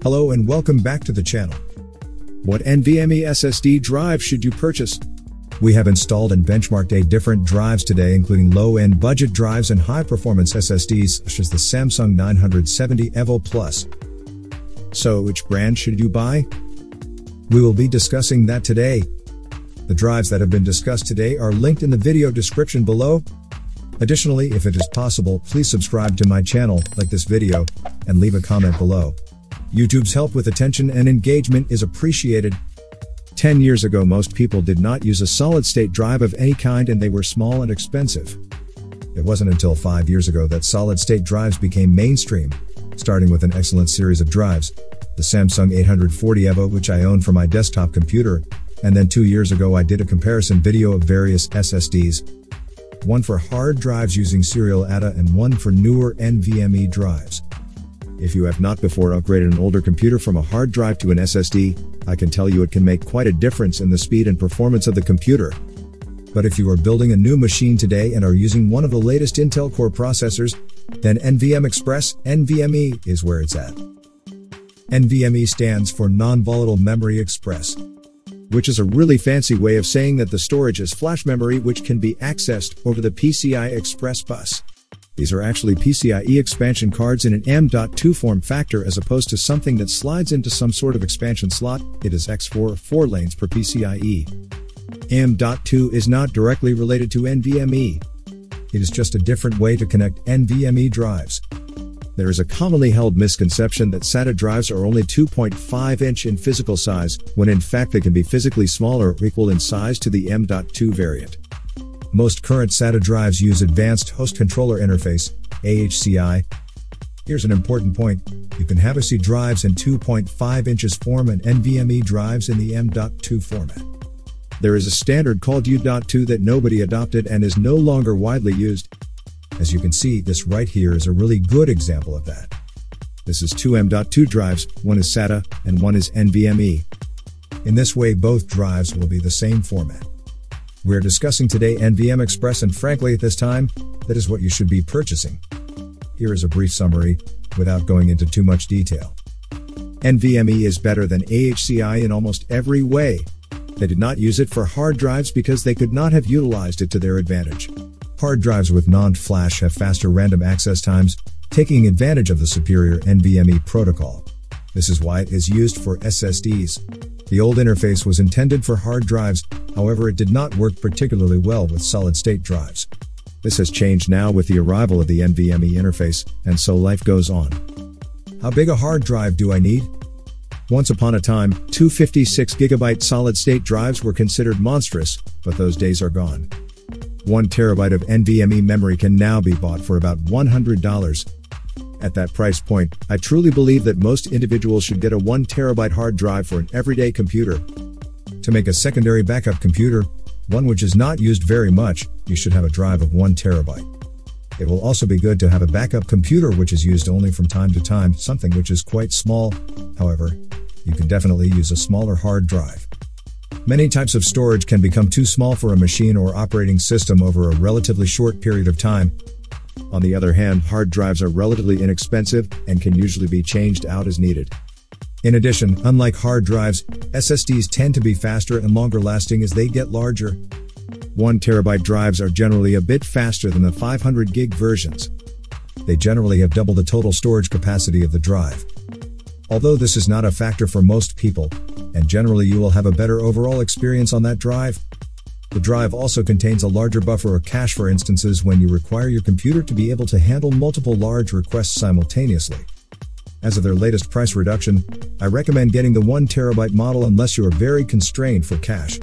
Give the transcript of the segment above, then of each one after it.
Hello and welcome back to the channel. What NVMe SSD drive should you purchase? We have installed and benchmarked 8 different drives today, including low-end budget drives and high-performance SSDs such as the Samsung 970 EVO Plus. So which brand should you buy? We will be discussing that today. The drives that have been discussed today are linked in the video description below. Additionally, if it is possible, please subscribe to my channel, like this video, and leave a comment below. YouTube's help with attention and engagement is appreciated. 10 years ago, most people did not use a solid-state drive of any kind, and they were small and expensive. It wasn't until 5 years ago that solid-state drives became mainstream, starting with an excellent series of drives, the Samsung 840 EVO, which I own for my desktop computer, and then 2 years ago I did a comparison video of various SSDs, one for hard drives using serial ATA and one for newer NVMe drives. If you have not before upgraded an older computer from a hard drive to an SSD, I can tell you it can make quite a difference in the speed and performance of the computer. But if you are building a new machine today and are using one of the latest Intel Core processors, then NVMe Express, NVMe, is where it's at. NVMe stands for Non-Volatile Memory Express, which is a really fancy way of saying that the storage is flash memory which can be accessed over the PCI Express bus. These are actually PCIe expansion cards in an M.2 form factor as opposed to something that slides into some sort of expansion slot. It is X4, 4 lanes per PCIe. M.2 is not directly related to NVMe. It is just a different way to connect NVMe drives. There is a commonly held misconception that SATA drives are only 2.5 inch in physical size, when in fact they can be physically smaller or equal in size to the M.2 variant. Most current SATA drives use Advanced Host Controller Interface, AHCI. Here's an important point. You can have AC drives in 2.5 inches form and NVMe drives in the M.2 format. There is a standard called U.2 that nobody adopted and is no longer widely used. As you can see, this right here is a really good example of that. This is two M.2 drives, one is SATA and one is NVMe. In this way, both drives will be the same format. We're discussing today NVMe Express, and frankly at this time, that is what you should be purchasing. Here is a brief summary, without going into too much detail. NVMe is better than AHCI in almost every way. They did not use it for hard drives because they could not have utilized it to their advantage. Hard drives with NAND flash have faster random access times, taking advantage of the superior NVMe protocol. This is why it is used for SSDs. The old interface was intended for hard drives, however it did not work particularly well with solid-state drives. This has changed now with the arrival of the NVMe interface, and so life goes on. How big a hard drive do I need? Once upon a time, 256GB solid-state drives were considered monstrous, but those days are gone. 1 terabyte of NVMe memory can now be bought for about $100. At that price point, I truly believe that most individuals should get a 1 terabyte hard drive for an everyday computer. To make a secondary backup computer, one which is not used very much, you should have a drive of 1 terabyte. It will also be good to have a backup computer which is used only from time to time, something which is quite small. However, you can definitely use a smaller hard drive. Many types of storage can become too small for a machine or operating system over a relatively short period of time. On the other hand, hard drives are relatively inexpensive and can usually be changed out as needed. In addition, unlike hard drives, SSDs tend to be faster and longer lasting as they get larger. 1 terabyte drives are generally a bit faster than the 500 gig versions. They generally have double the total storage capacity of the drive. Although this is not a factor for most people, and generally you will have a better overall experience on that drive. The drive also contains a larger buffer or cache for instances when you require your computer to be able to handle multiple large requests simultaneously. As of their latest price reduction, I recommend getting the 1 terabyte model unless you are very constrained for cache.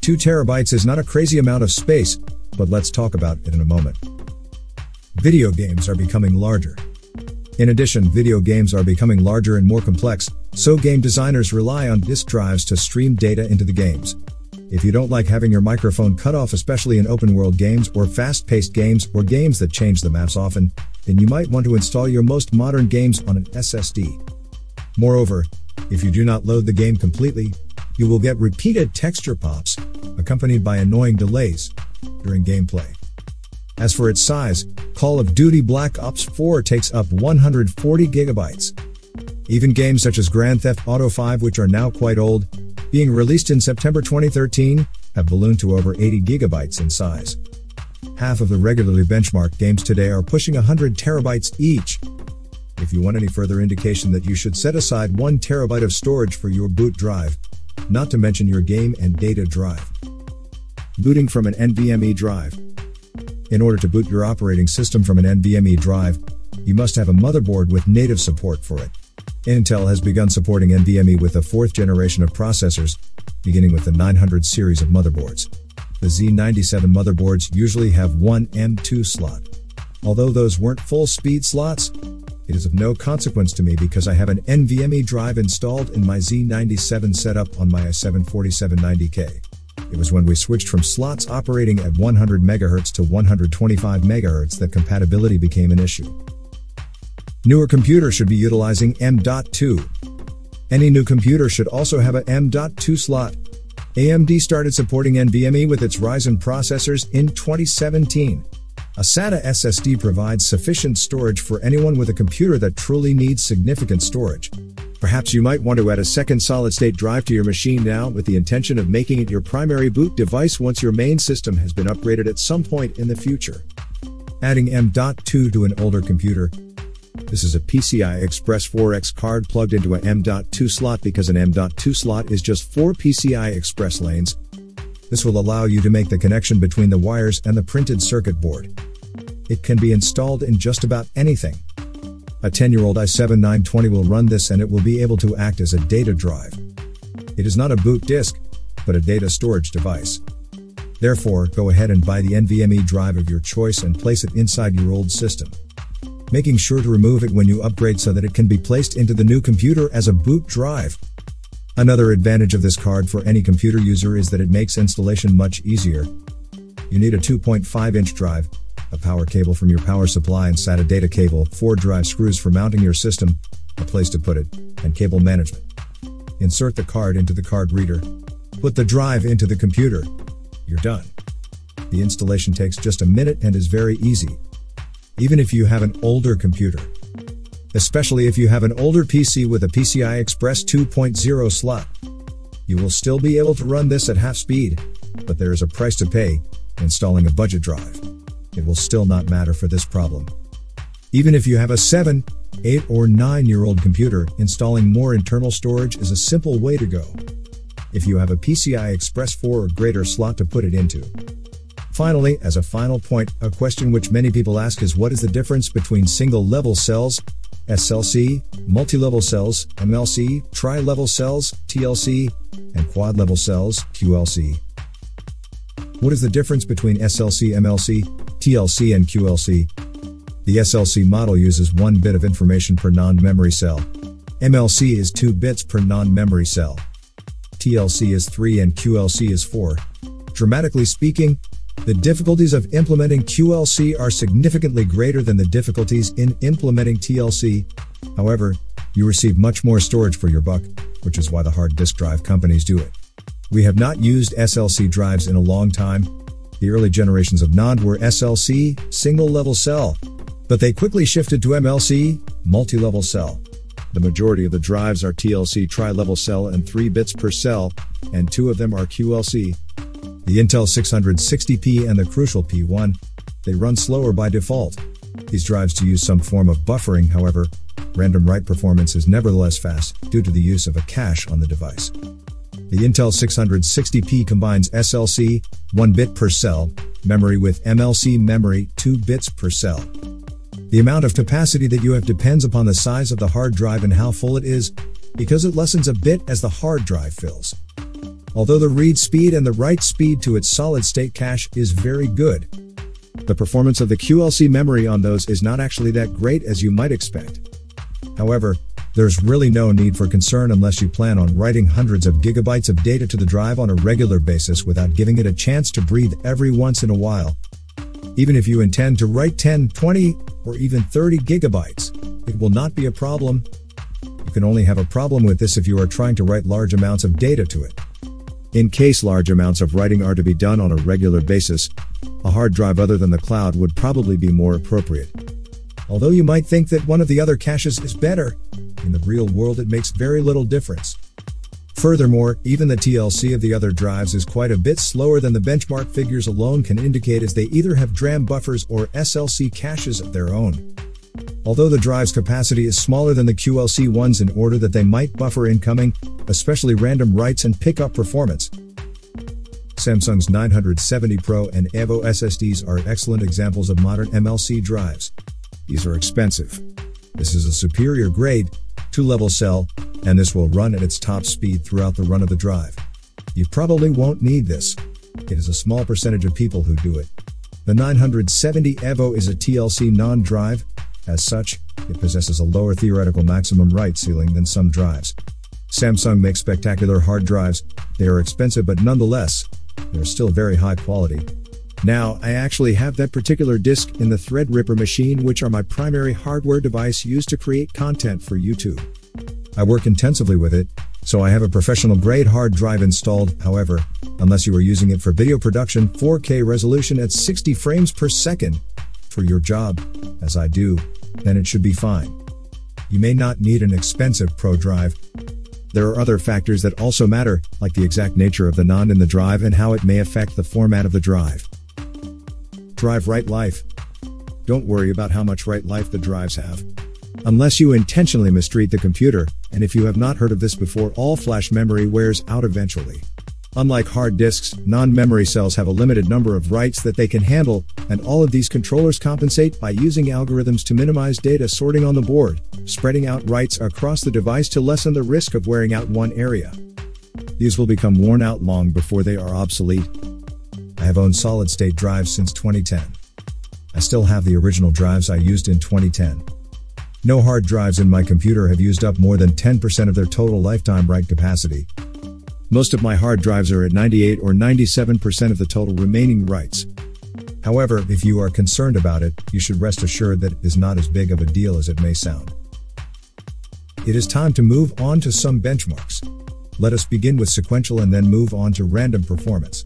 2 terabytes is not a crazy amount of space, but let's talk about it in a moment. Video games are becoming larger. In addition, video games are becoming larger and more complex, so game designers rely on disk drives to stream data into the games. If you don't like having your microphone cut off, especially in open-world games or fast-paced games or games that change the maps often, then you might want to install your most modern games on an SSD. Moreover, if you do not load the game completely, you will get repeated texture pops, accompanied by annoying delays during gameplay. As for its size, Call of Duty Black Ops 4 takes up 140 gigabytes. Even games such as Grand Theft Auto 5, which are now quite old, being released in September 2013, have ballooned to over 80 gigabytes in size. Half of the regularly benchmarked games today are pushing 100 terabytes each. If you want any further indication that you should set aside 1 terabyte of storage for your boot drive, not to mention your game and data drive. Booting from an NVMe drive. In order to boot your operating system from an NVMe drive, you must have a motherboard with native support for it. Intel has begun supporting NVMe with the 4th generation of processors, beginning with the 900 series of motherboards. The Z97 motherboards usually have one M.2 slot. Although those weren't full-speed slots, it is of no consequence to me because I have an NVMe drive installed in my Z97 setup on my i7-4790K. It was when we switched from slots operating at 100 MHz to 125 MHz that compatibility became an issue. Newer computers should be utilizing M.2. Any new computer should also have a M.2 slot. AMD started supporting NVMe with its Ryzen processors in 2017. A SATA SSD provides sufficient storage for anyone with a computer that truly needs significant storage. Perhaps you might want to add a second solid-state drive to your machine now with the intention of making it your primary boot device once your main system has been upgraded at some point in the future. Adding M.2 to an older computer. This is a PCI Express 4X card plugged into an M.2 slot because an M.2 slot is just 4 PCI Express lanes. This will allow you to make the connection between the wires and the printed circuit board. It can be installed in just about anything. A 10-year-old i7-920 will run this and it will be able to act as a data drive. It is not a boot disk, but a data storage device. Therefore, go ahead and buy the NVMe drive of your choice and place it inside your old system, making sure to remove it when you upgrade so that it can be placed into the new computer as a boot drive. Another advantage of this card for any computer user is that it makes installation much easier. You need a 2.5-inch drive, a power cable from your power supply and SATA data cable, 4 drive screws for mounting your system, a place to put it, and cable management. Insert the card into the card reader. Put the drive into the computer. You're done. The installation takes just a minute and is very easy. Even if you have an older computer. Especially if you have an older PC with a PCI Express 2.0 slot. You will still be able to run this at half speed, but there is a price to pay, installing a budget drive. It will still not matter for this problem. Even if you have a 7, 8 or 9-year-old computer, installing more internal storage is a simple way to go. If you have a PCI Express 4 or greater slot to put it into. Finally, as a final point, a question which many people ask is what is the difference between single-level cells, SLC, multi-level cells, MLC, tri-level cells, TLC, and quad-level cells, QLC. What is the difference between SLC, MLC, TLC and QLC? The SLC model uses 1 bit of information per non-memory cell. MLC is 2 bits per non-memory cell. TLC is 3 and QLC is 4. Dramatically speaking, the difficulties of implementing QLC are significantly greater than the difficulties in implementing TLC. However, you receive much more storage for your buck, which is why the hard disk drive companies do it. We have not used SLC drives in a long time. The early generations of NAND were SLC, single-level cell, but they quickly shifted to MLC, multi-level cell. The majority of the drives are TLC tri-level cell and 3 bits per cell, and 2 of them are QLC. The Intel 660p and the Crucial P1, they run slower by default. These drives to use some form of buffering, however, random write performance is nevertheless fast due to the use of a cache on the device. The Intel 660p combines SLC, 1 bit per cell, memory with MLC memory, 2 bits per cell. The amount of capacity that you have depends upon the size of the hard drive and how full it is, because it lessens a bit as the hard drive fills. Although the read speed and the write speed to its solid-state cache is very good, the performance of the QLC memory on those is not actually that great as you might expect. However, there's really no need for concern unless you plan on writing hundreds of gigabytes of data to the drive on a regular basis without giving it a chance to breathe every once in a while. Even if you intend to write 10, 20, or even 30 gigabytes, it will not be a problem. You can only have a problem with this if you are trying to write large amounts of data to it. In case large amounts of writing are to be done on a regular basis, a hard drive other than the cloud would probably be more appropriate. Although you might think that one of the other caches is better, In the real world it makes very little difference. Furthermore, even the TLC of the other drives is quite a bit slower than the benchmark figures alone can indicate, as they either have DRAM buffers or SLC caches of their own. Although the drive's capacity is smaller than the QLC ones in order that they might buffer incoming, especially random writes, and pick up performance. Samsung's 970 Pro and Evo SSDs are excellent examples of modern MLC drives. These are expensive. This is a superior grade, 2-level cell, and this will run at its top speed throughout the run of the drive. You probably won't need this. It is a small percentage of people who do it. The 970 Evo is a TLC non-drive. As such, it possesses a lower theoretical maximum write ceiling than some drives. Samsung makes spectacular hard drives. They are expensive, but nonetheless, they're still very high quality. Now, I actually have that particular disk in the Threadripper machine, which are my primary hardware device used to create content for YouTube. I work intensively with it, so I have a professional grade hard drive installed. However, unless you are using it for video production, 4K resolution at 60 frames per second, for your job, as I do, then it should be fine. You may not need an expensive Pro drive. There are other factors that also matter, like the exact nature of the NAND in the drive and how it may affect the format of the drive. Drive write life. Don't worry about how much write life the drives have. Unless you intentionally mistreat the computer, and if you have not heard of this before, all flash memory wears out eventually. Unlike hard disks, non-memory cells have a limited number of writes that they can handle, and all of these controllers compensate by using algorithms to minimize data sorting on the board, spreading out writes across the device to lessen the risk of wearing out one area. These will become worn out long before they are obsolete. I have owned solid-state drives since 2010. I still have the original drives I used in 2010. No hard drives in my computer have used up more than 10% of their total lifetime write capacity. Most of my hard drives are at 98 or 97% of the total remaining writes. However, if you are concerned about it, you should rest assured that it is not as big of a deal as it may sound. It is time to move on to some benchmarks. Let us begin with sequential and then move on to random performance.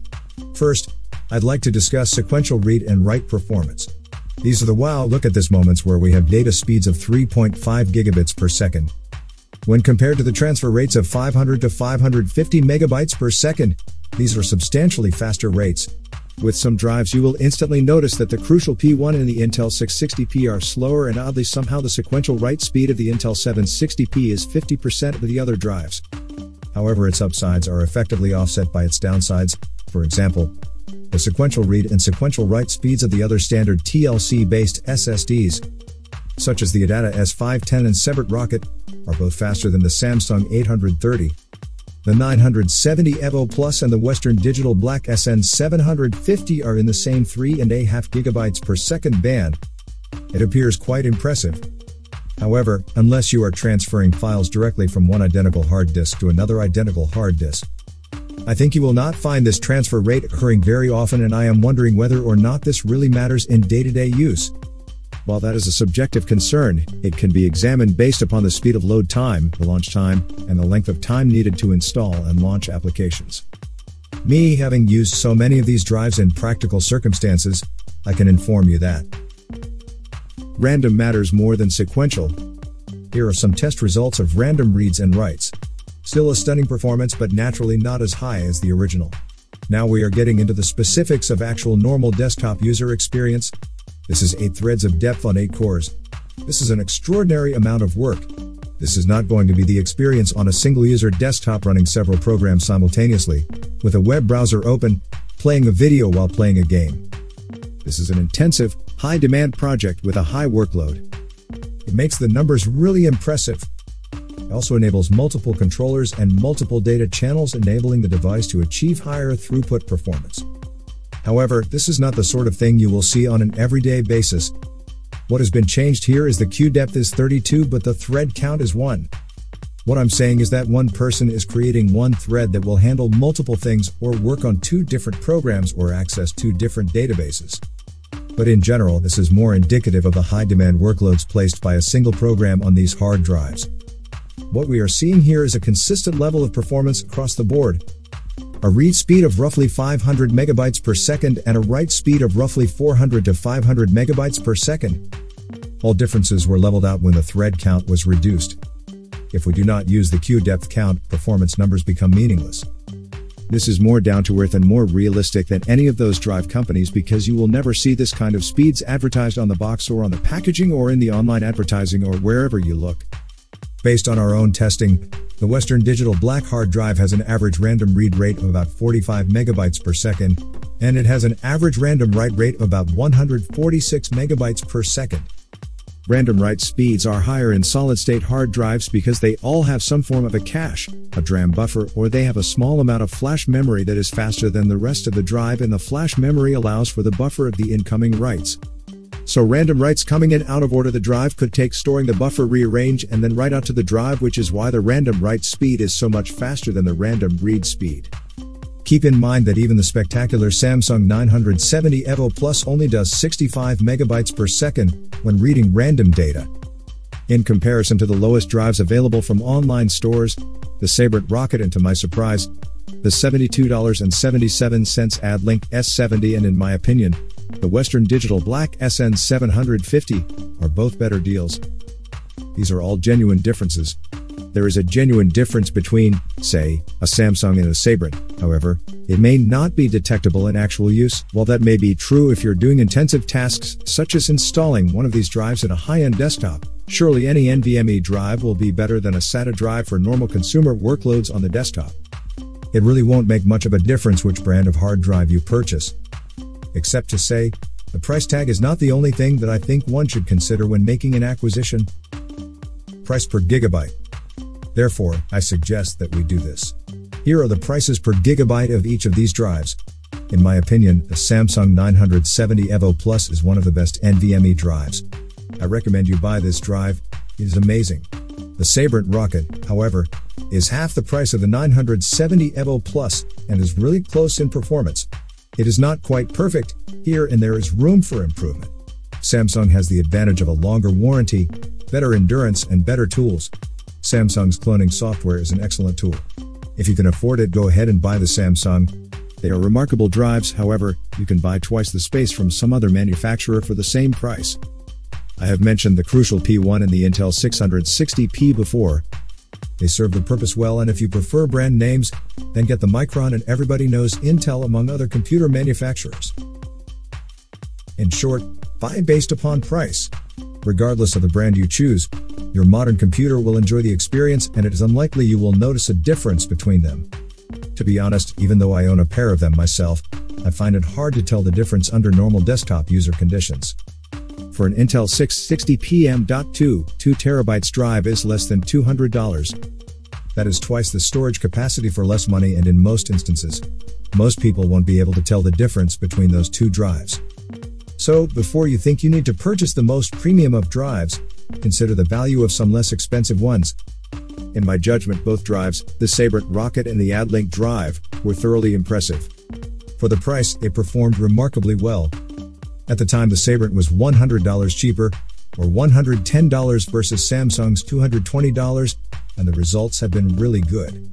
First, I'd like to discuss sequential read and write performance. These are the wow look at this moments where we have data speeds of 3.5 gigabits per second. When compared to the transfer rates of 500 to 550 megabytes per second, these are substantially faster rates. With some drives you will instantly notice that the crucial P1 and the Intel 660p are slower, and oddly somehow the sequential write speed of the Intel 760p is 50% of the other drives. However, its upsides are effectively offset by its downsides. For example, the sequential read and sequential write speeds of the other standard TLC-based SSDs, such as the Adata S510 and Sebert Rocket, are both faster than the Samsung 830. The 970 Evo Plus and the Western Digital Black SN750 are in the same 3.5 gigabytes per second band. It appears quite impressive. However, unless you are transferring files directly from one identical hard disk to another identical hard disk, I think you will not find this transfer rate occurring very often, and I am wondering whether or not this really matters in day-to-day use. While that is a subjective concern, it can be examined based upon the speed of load time, the launch time, and the length of time needed to install and launch applications. Me, having used so many of these drives in practical circumstances, I can inform you that random matters more than sequential. Here are some test results of random reads and writes. Still a stunning performance, but naturally not as high as the original. Now we are getting into the specifics of actual normal desktop user experience. This is 8 threads of depth on 8 cores. This is an extraordinary amount of work. This is not going to be the experience on a single user desktop running several programs simultaneously, with a web browser open, playing a video while playing a game. This is an intensive, high-demand project with a high workload. It makes the numbers really impressive. It also enables multiple controllers and multiple data channels, enabling the device to achieve higher throughput performance. However, this is not the sort of thing you will see on an everyday basis. What has been changed here is the queue depth is 32, but the thread count is 1. What I'm saying is that one person is creating one thread that will handle multiple things, or work on 2 different programs, or access 2 different databases. But in general, this is more indicative of the high-demand workloads placed by a single program on these hard drives. What we are seeing here is a consistent level of performance across the board. A read speed of roughly 500 megabytes per second and a write speed of roughly 400 to 500 megabytes per second. All differences were leveled out when the thread count was reduced. If we do not use the Q depth count, performance numbers become meaningless. This is more down to earth and more realistic than any of those drive companies because you will never see this kind of speeds advertised on the box or on the packaging or in the online advertising or wherever you look. Based on our own testing, the Western Digital Black hard drive has an average random read rate of about 45 megabytes per second, and it has an average random write rate of about 146 megabytes per second. Random write speeds are higher in solid-state hard drives because they all have some form of a cache, a DRAM buffer, or they have a small amount of flash memory that is faster than the rest of the drive, and the flash memory allows for the buffer of the incoming writes. So random writes coming in out of order the drive could take storing the buffer, rearrange, and then write onto the drive, which is why the random write speed is so much faster than the random read speed. Keep in mind that even the spectacular Samsung 970 EVO Plus only does 65 megabytes per second when reading random data. In comparison to the lowest drives available from online stores, the Sabrent Rocket, and to my surprise, the $72.77 Adlink S70, and in my opinion, the Western Digital Black SN750 are both better deals. These are all genuine differences. There is a genuine difference between, say, a Samsung and a Sabrent. However, it may not be detectable in actual use. While that may be true if you're doing intensive tasks such as installing one of these drives in a high-end desktop, surely any NVMe drive will be better than a SATA drive for normal consumer workloads on the desktop. It really won't make much of a difference which brand of hard drive you purchase. Except to say, the price tag is not the only thing that I think one should consider when making an acquisition. Price per gigabyte. Therefore, I suggest that we do this. Here are the prices per gigabyte of each of these drives. In my opinion, the Samsung 970 EVO Plus is one of the best NVMe drives. I recommend you buy this drive. It is amazing. The Sabrent Rocket, however, is half the price of the 970 EVO Plus and is really close in performance. It is not quite perfect here, and there is room for improvement. Samsung has the advantage of a longer warranty, better endurance, and better tools. Samsung's cloning software is an excellent tool. If you can afford it, go ahead and buy the Samsung. They are remarkable drives. However, you can buy twice the space from some other manufacturer for the same price. I have mentioned the Crucial P1 and the Intel 660P before. They serve the purpose well, and if you prefer brand names, then get the Micron and everybody knows Intel among other computer manufacturers. In short, buy based upon price. Regardless of the brand you choose, your modern computer will enjoy the experience, and it is unlikely you will notice a difference between them. To be honest, even though I own a pair of them myself, I find it hard to tell the difference under normal desktop user conditions. For an Intel 660p M.2 2TB drive is less than $200. That is twice the storage capacity for less money, and in most instances, most people won't be able to tell the difference between those two drives. So, before you think you need to purchase the most premium of drives, consider the value of some less expensive ones. In my judgment, both drives, the Sabrent Rocket and the Adlink drive, were thoroughly impressive. For the price, they performed remarkably well. At the time, the Sabrent was $100 cheaper, or $110 versus Samsung's $220, and the results have been really good.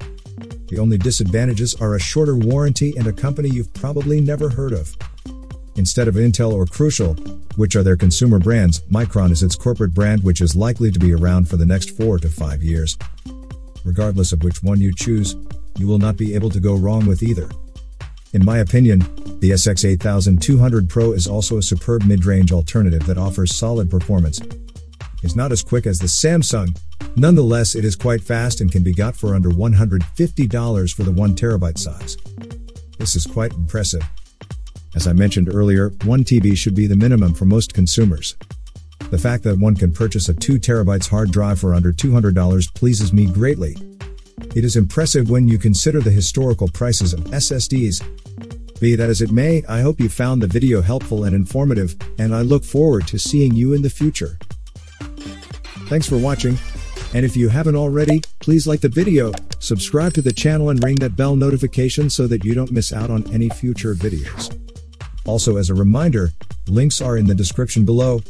The only disadvantages are a shorter warranty and a company you've probably never heard of. Instead of Intel or Crucial, which are their consumer brands, Micron is its corporate brand, which is likely to be around for the next 4 to 5 years. Regardless of which one you choose, you will not be able to go wrong with either. In my opinion, the SX8200 Pro is also a superb mid-range alternative that offers solid performance. It's not as quick as the Samsung. Nonetheless, it is quite fast and can be got for under $150 for the 1TB size. This is quite impressive. As I mentioned earlier, 1 TB should be the minimum for most consumers. The fact that one can purchase a 2 TB hard drive for under $200 pleases me greatly. It is impressive when you consider the historical prices of SSDs. Be that as it may, I hope you found the video helpful and informative, and I look forward to seeing you in the future. Thanks for watching, and if you haven't already, please like the video, subscribe to the channel, and ring that bell notification so that you don't miss out on any future videos. Also, as a reminder, links are in the description below.